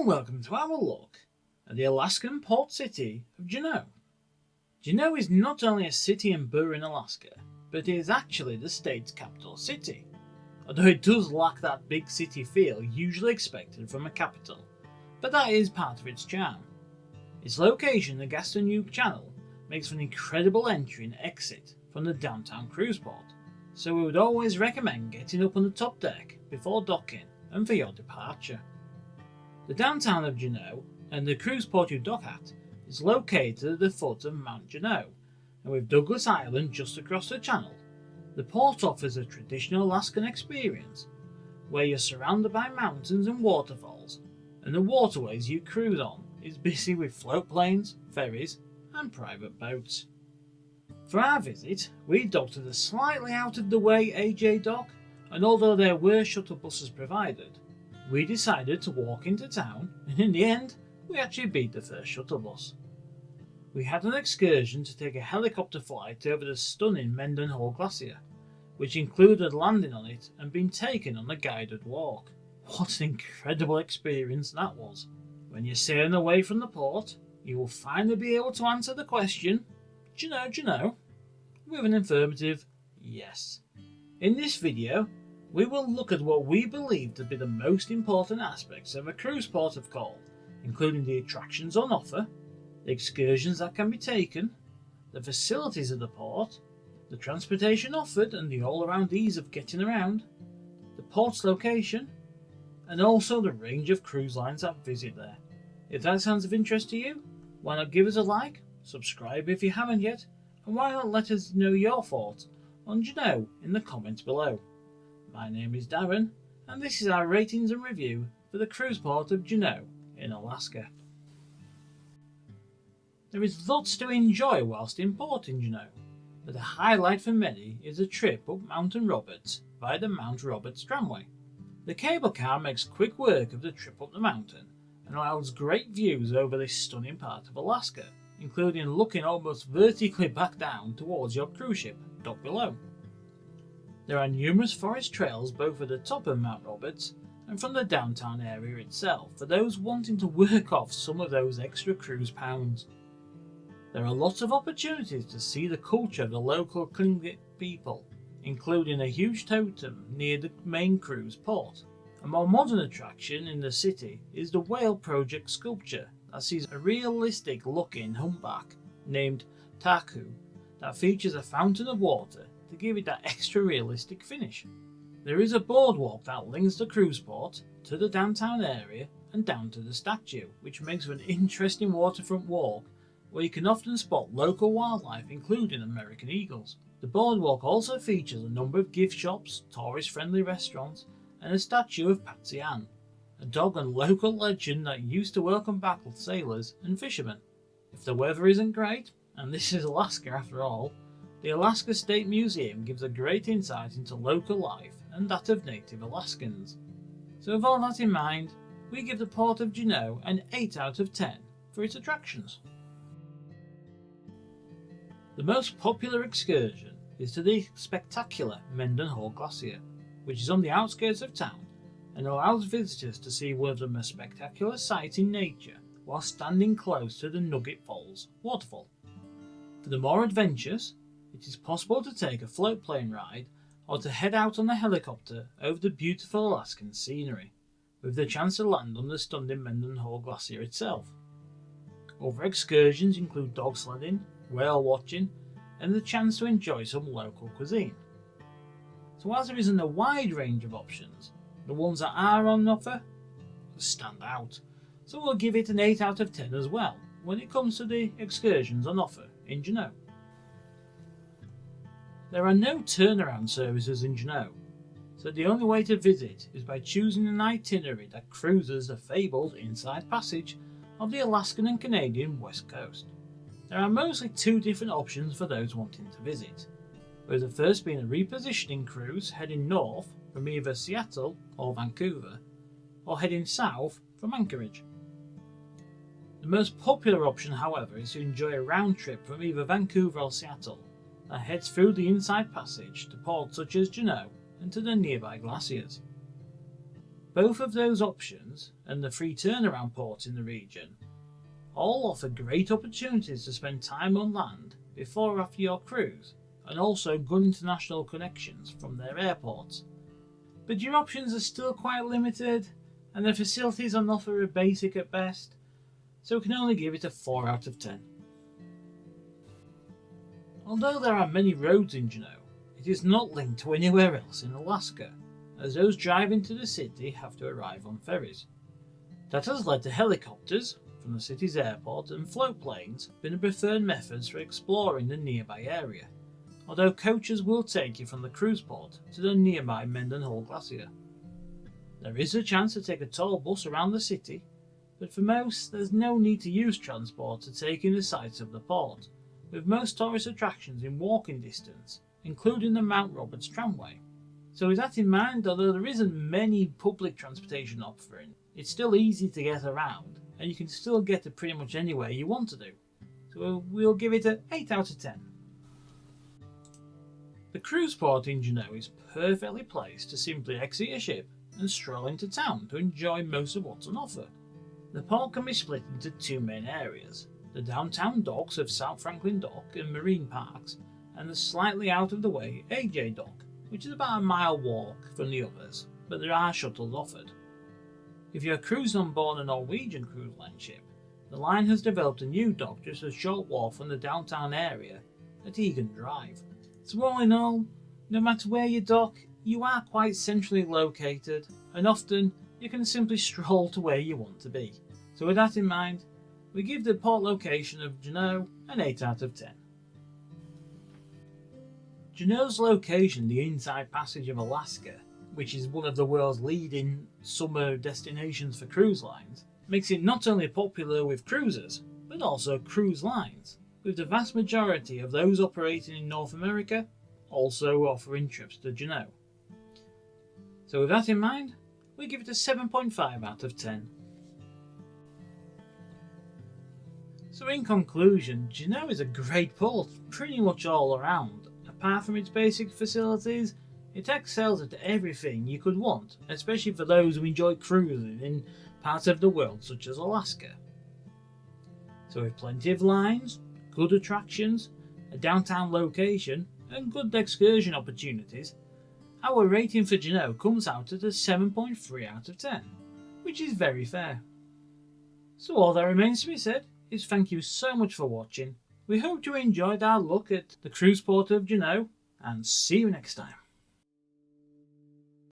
and welcome to our look at the Alaskan port city of Juneau. Juneau is not only a city and borough in Alaska, but it is actually the state's capital city, although it does lack that big city feel usually expected from a capital, but that is part of its charm. Its location in the Gaston Channel makes for an incredible entry and exit from the downtown cruise port, so we would always recommend getting up on the top deck before docking and for your departure. The downtown of Juneau and the cruise port you dock at is located at the foot of Mount Juneau, and with Douglas Island just across the channel, the port offers a traditional Alaskan experience where you're surrounded by mountains and waterfalls, and the waterways you cruise on is busy with float planes, ferries and private boats. For our visit, we docked at a slightly out of the way AJ dock, and although there were shuttle buses provided, we decided to walk into town, and in the end, we actually beat the first shuttle bus. We had an excursion to take a helicopter flight over the stunning Mendenhall Glacier, which included landing on it and being taken on a guided walk. What an incredible experience that was! When you're sailing away from the port, you will finally be able to answer the question, "Do you know?" with an affirmative yes. In this video, we will look at what we believe to be the most important aspects of a cruise port of call, including the attractions on offer, the excursions that can be taken, the facilities of the port, the transportation offered and the all-around ease of getting around, the port's location, and also the range of cruise lines that visit there. If that sounds of interest to you, why not give us a like, subscribe if you haven't yet, and why not let us know your thoughts on Juneau in the comments below. My name is Darren, and this is our ratings and review for the cruise port of Juneau in Alaska. There is lots to enjoy whilst in port in Juneau, but the highlight for many is a trip up Mount Roberts via the Mount Roberts tramway. The cable car makes quick work of the trip up the mountain and allows great views over this stunning part of Alaska, including looking almost vertically back down towards your cruise ship docked below. There are numerous forest trails both at the top of Mount Roberts and from the downtown area itself for those wanting to work off some of those extra cruise pounds. There are lots of opportunities to see the culture of the local Tlingit people, including a huge totem near the main cruise port. A more modern attraction in the city is the Whale Project sculpture that sees a realistic looking humpback named Taku that features a fountain of water to give it that extra realistic finish. There is a boardwalk that links the cruise port to the downtown area and down to the statue, which makes for an interesting waterfront walk where you can often spot local wildlife including American eagles. The boardwalk also features a number of gift shops, tourist-friendly restaurants, and a statue of Patsy Ann, a dog and local legend that used to welcome back sailors and fishermen. If the weather isn't great, and this is Alaska after all, the Alaska State Museum gives a great insight into local life and that of native Alaskans. So with all that in mind, we give the port of Juneau an 8 out of 10 for its attractions. The most popular excursion is to the spectacular Mendenhall Glacier, which is on the outskirts of town and allows visitors to see one of the most spectacular sights in nature while standing close to the Nugget Falls waterfall. For the more adventurous, it is possible to take a float plane ride or to head out on a helicopter over the beautiful Alaskan scenery, with the chance to land on the stunning Mendenhall Glacier itself. Other excursions include dog sledding, whale watching, and the chance to enjoy some local cuisine. So whilst there isn't a wide range of options, the ones that are on offer stand out. So we'll give it an 8 out of 10 as well when it comes to the excursions on offer in Juneau. There are no turnaround services in Juneau, so the only way to visit is by choosing an itinerary that cruises the fabled Inside Passage of the Alaskan and Canadian West Coast. There are mostly 2 different options for those wanting to visit, with the first being a repositioning cruise heading north from either Seattle or Vancouver, or heading south from Anchorage. The most popular option, however, is to enjoy a round trip from either Vancouver or Seattle that heads through the Inside Passage to ports such as Juneau and to the nearby glaciers. Both of those options, and the free turnaround ports in the region, all offer great opportunities to spend time on land before or after your cruise, and also good international connections from their airports. But your options are still quite limited, and the facilities on offer are basic at best, so we can only give it a 4 out of 10. Although there are many roads in Juneau, it is not linked to anywhere else in Alaska, as those driving to the city have to arrive on ferries. That has led to helicopters from the city's airport and float planes being the preferred methods for exploring the nearby area, although coaches will take you from the cruise port to the nearby Mendenhall Glacier. There is a chance to take a tour bus around the city, but for most there's no need to use transport to take in the sights of the port, with most tourist attractions in walking distance, including the Mount Roberts tramway. So with that in mind, although there isn't many public transportation offering, it's still easy to get around, and you can still get to pretty much anywhere you want to do. So we'll give it an 8 out of 10. The cruise port in Juneau is perfectly placed to simply exit your ship and stroll into town to enjoy most of what's on offer. The port can be split into 2 main areas: the downtown docks of South Franklin Dock and Marine Parks, and the slightly out of the way AJ Dock, which is about a mile walk from the others, but there are shuttles offered. If you're cruising on board a Norwegian cruise line ship, the line has developed a new dock just a short walk from the downtown area at Egan Drive. So all in all, no matter where you dock, you are quite centrally located, and often you can simply stroll to where you want to be. So with that in mind, we give the port location of Juneau an 8 out of 10. Juneau's location, the Inside Passage of Alaska, which is one of the world's leading summer destinations for cruise lines, makes it not only popular with cruisers, but also cruise lines, with the vast majority of those operating in North America also offering trips to Juneau. So with that in mind, we give it a 7.5 out of 10. So in conclusion, Juneau is a great port pretty much all around. Apart from its basic facilities, it excels at everything you could want, especially for those who enjoy cruising in parts of the world such as Alaska. So with plenty of lines, good attractions, a downtown location, and good excursion opportunities, our rating for Juneau comes out at a 7.3 out of 10, which is very fair. So all that remains to be said is thank you so much for watching. We hope you enjoyed our look at the cruise port of Juneau, and see you next time.